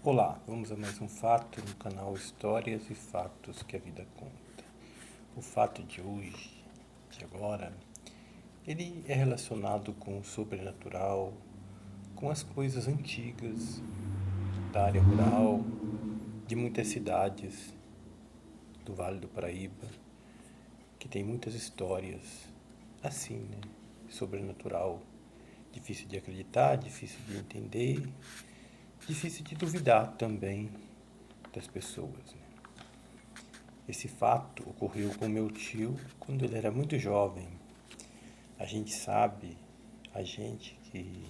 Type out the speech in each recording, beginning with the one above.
Olá, vamos a mais um fato no canal Histórias e Fatos que a Vida Conta. O fato de hoje, de agora, ele é relacionado com o sobrenatural, com as coisas antigas da área rural, de muitas cidades do Vale do Paraíba, que tem muitas histórias assim, né? Sobrenatural, difícil de acreditar, difícil de entender, difícil de duvidar também das pessoas, né? Esse fato ocorreu com meu tio quando ele era muito jovem. A gente sabe, a gente que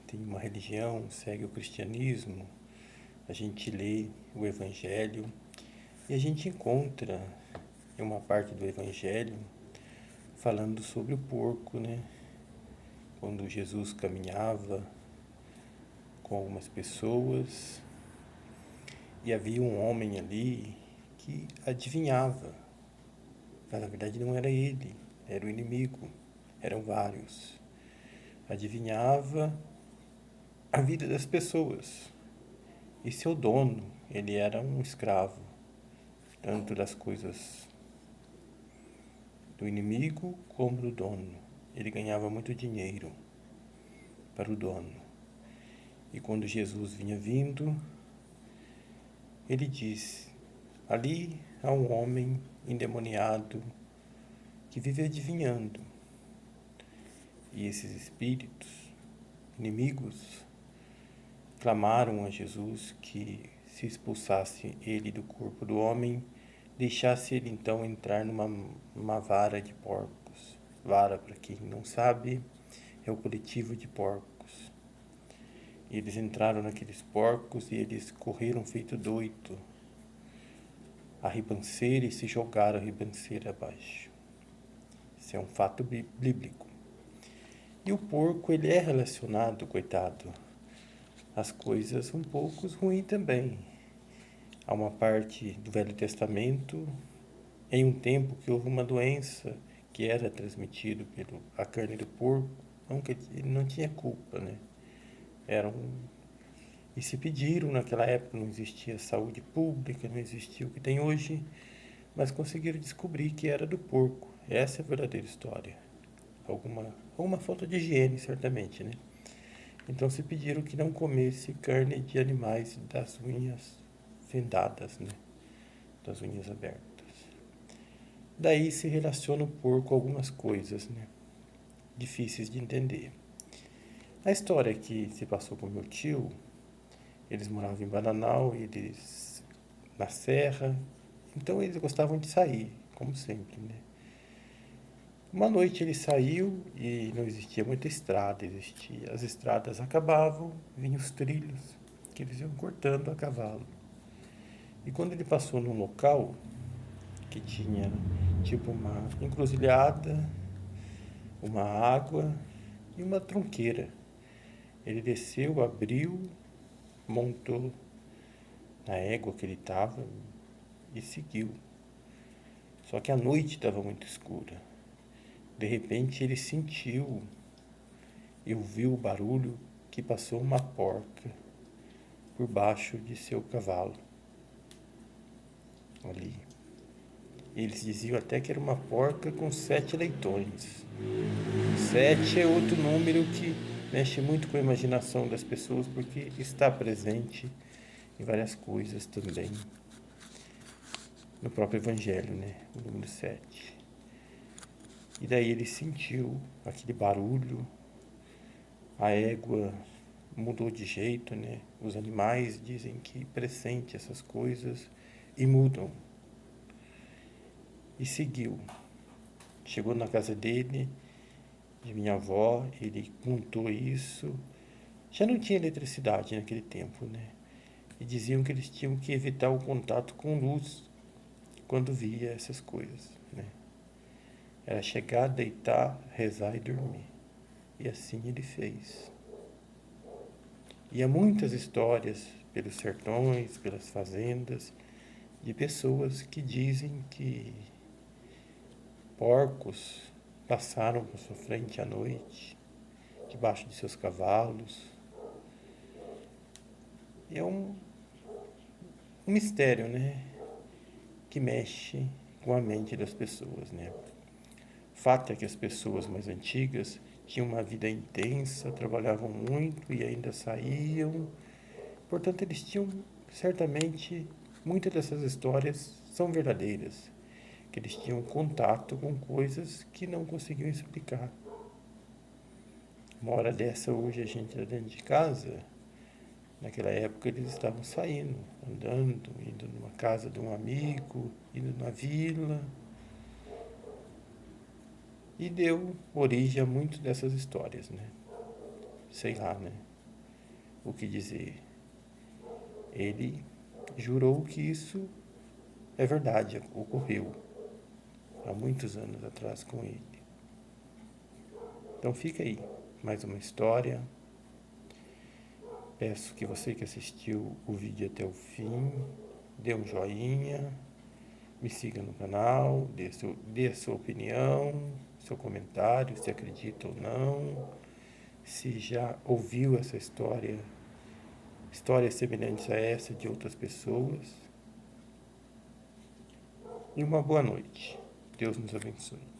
tem uma religião, segue o cristianismo, a gente lê o Evangelho e a gente encontra em uma parte do Evangelho falando sobre o porco, né? Quando Jesus caminhava com algumas pessoas e havia um homem ali que adivinhava. Mas na verdade não era ele, era o inimigo, eram vários. Adivinhava a vida das pessoas. E seu dono, ele era um escravo, tanto das coisas do inimigo como do dono. Ele ganhava muito dinheiro para o dono. E quando Jesus vinha vindo, ele disse: ali há um homem endemoniado que vive adivinhando. E esses espíritos inimigos clamaram a Jesus que se expulsasse ele do corpo do homem, deixasse ele então entrar numa vara de porcos. Vara, para quem não sabe, é o coletivo de porcos. E eles entraram naqueles porcos e eles correram feito doido a ribanceira e se jogaram a ribanceira abaixo. Isso é um fato bíblico. E o porco, ele é relacionado, coitado, às coisas um pouco ruins também. Há uma parte do Velho Testamento, em um tempo que houve uma doença que era transmitida pela carne do porco, não que ele não tinha culpa, né? E se pediram, naquela época não existia saúde pública, não existia o que tem hoje, mas conseguiram descobrir que era do porco. Essa é a verdadeira história. Alguma falta de higiene, certamente, né? Então se pediram que não comesse carne de animais das unhas fendadas, né? Das unhas abertas. Daí se relaciona o porco com algumas coisas, né? Difíceis de entender. A história que se passou com meu tio, eles moravam em Bananal, eles na serra, então eles gostavam de sair, como sempre, né? Uma noite ele saiu e não existia muita estrada, as estradas acabavam, vinham os trilhos que eles iam cortando a cavalo. E quando ele passou num local que tinha tipo uma encruzilhada, uma água e uma tronqueira, ele desceu, abriu, montou na égua que ele estava e seguiu. Só que a noite estava muito escura. De repente ele sentiu e ouviu o barulho que passou uma porca por baixo de seu cavalo. Ali. Eles diziam até que era uma porca com 7 leitões. 7 é outro número que mexe muito com a imaginação das pessoas, porque está presente em várias coisas também. No próprio Evangelho, né? O número 7. E daí ele sentiu aquele barulho, a égua mudou de jeito, né? Os animais dizem que pressentem essas coisas e mudam. E seguiu. Chegou na casa dele, de minha avó, ele contou isso. Já não tinha eletricidade naquele tempo, né? E diziam que eles tinham que evitar o contato com luz quando via essas coisas, né? Era chegar, deitar, rezar e dormir. E assim ele fez. E há muitas histórias pelos sertões, pelas fazendas, de pessoas que dizem que porcos passaram por sua frente à noite, debaixo de seus cavalos, é um mistério, né? Que mexe com a mente das pessoas, né? Fato é que as pessoas mais antigas tinham uma vida intensa, trabalhavam muito e ainda saíam. Portanto, eles tinham, certamente, muitas dessas histórias são verdadeiras, que eles tinham contato com coisas que não conseguiam explicar. Uma hora dessa, hoje, a gente está dentro de casa. Naquela época, eles estavam saindo, andando, indo numa casa de um amigo, indo na vila. E deu origem a muitas dessas histórias, né? Sei lá, né? O que dizer. Ele jurou que isso é verdade, ocorreu há muitos anos atrás com ele. Então fica aí, mais uma história. Peço que você que assistiu o vídeo até o fim, dê um joinha, me siga no canal, dê a sua opinião, seu comentário, se acredita ou não, se já ouviu essa história, histórias semelhantes a essa de outras pessoas. E uma boa noite. Deus nos abençoe.